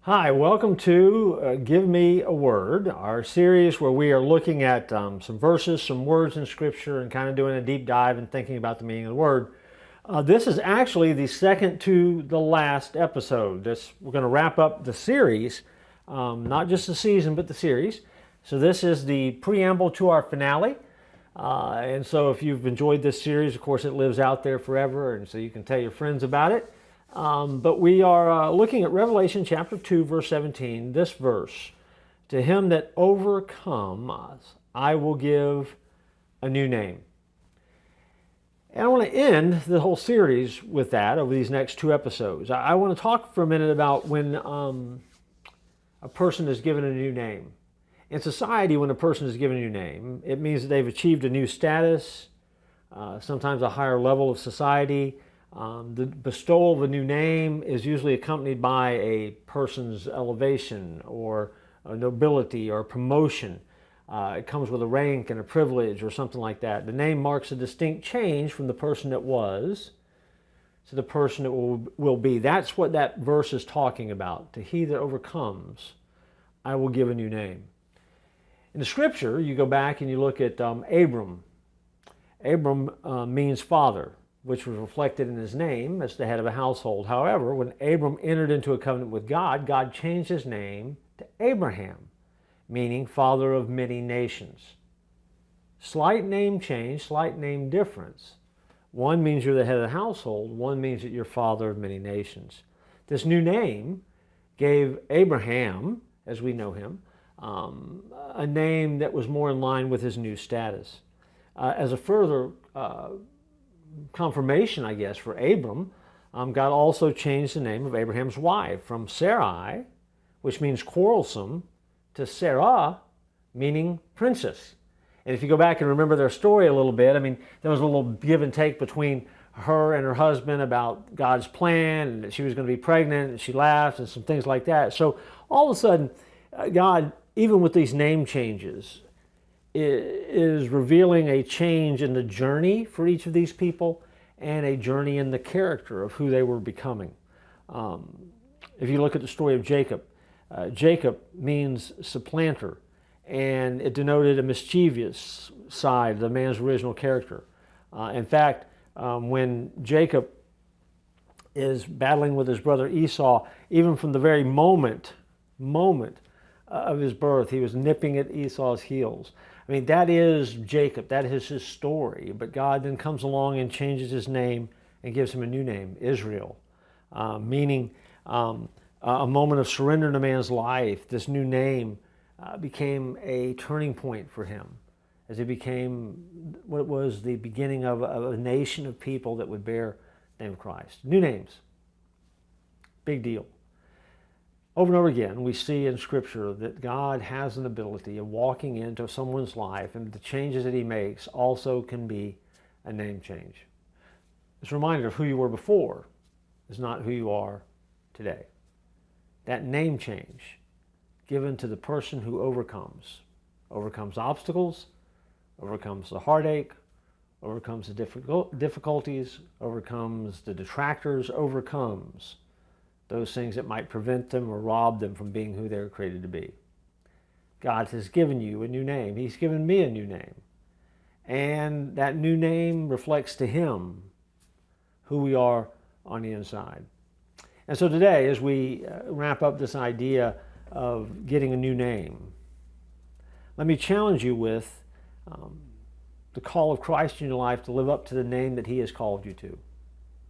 Hi, welcome to Give Me a Word, our series where we are looking at some verses, some words in Scripture, and kind of doing a deep dive and thinking about the meaning of the word. This is actually the second to the last episode. We're going to wrap up the series, not just the season, but the series. So this is the preamble to our finale. And so if you've enjoyed this series, of course, it lives out there forever, and so you can tell your friends about it. But we are looking at Revelation chapter 2, verse 17, this verse. To him that overcomes, I will give a new name. And I want to end the whole series with that over these next two episodes. I want to talk for a minute about when a person is given a new name. In society, when a person is given a new name, it means that they've achieved a new status, sometimes a higher level of society. The bestowal of a new name is usually accompanied by a person's elevation or a nobility or a promotion. It comes with a rank and a privilege or something like that. The name marks a distinct change from the person that was to the person that will be. That's what that verse is talking about. To he that overcomes, I will give a new name. In the scripture, you go back and you look at Abram. Abram means father, which was reflected in his name as the head of a household. However, when Abram entered into a covenant with God, God changed his name to Abraham, meaning father of many nations. Slight name change, slight name difference. One means you're the head of the household, one means that you're father of many nations. This new name gave Abraham, as we know him, a name that was more in line with his new status. As a further confirmation, I guess, for Abram, God also changed the name of Abraham's wife from Sarai, which means quarrelsome, to Sarah, meaning princess. And if you go back and remember their story a little bit, I mean, there was a little give and take between her and her husband about God's plan, and that she was going to be pregnant, and she laughed, and some things like that. So all of a sudden, God, even with these name changes, is revealing a change in the journey for each of these people and a journey in the character of who they were becoming. If you look at the story of Jacob, Jacob means supplanter, and it denoted a mischievous side of the man's original character. In fact, when Jacob is battling with his brother Esau, even from the very moment of his birth, he was nipping at Esau's heels. I mean, that is Jacob, that is his story. But God then comes along and changes his name and gives him a new name, Israel, meaning a moment of surrender in a man's life. This new name became a turning point for him as he became what was the beginning of a nation of people that would bear the name of Christ. New names, big deal. Over and over again, we see in Scripture that God has an ability of walking into someone's life, and the changes that he makes also can be a name change. It's a reminder of who you were before is not who you are today. That name change given to the person who overcomes obstacles, overcomes the heartache, overcomes the difficulties, overcomes the detractors, overcomes those things that might prevent them or rob them from being who they were created to be. God has given you a new name. He's given me a new name. And that new name reflects to him who we are on the inside. And so today, as we wrap up this idea of getting a new name, let me challenge you with the call of Christ in your life to live up to the name that he has called you to.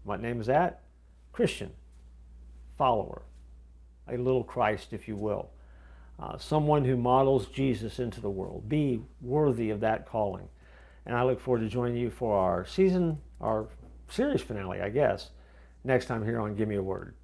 What name is that? Christian. Follower, a little Christ, if you will. Someone who models Jesus into the world. Be worthy of that calling. And I look forward to joining you for our series finale, I guess, next time here on Give Me a Word.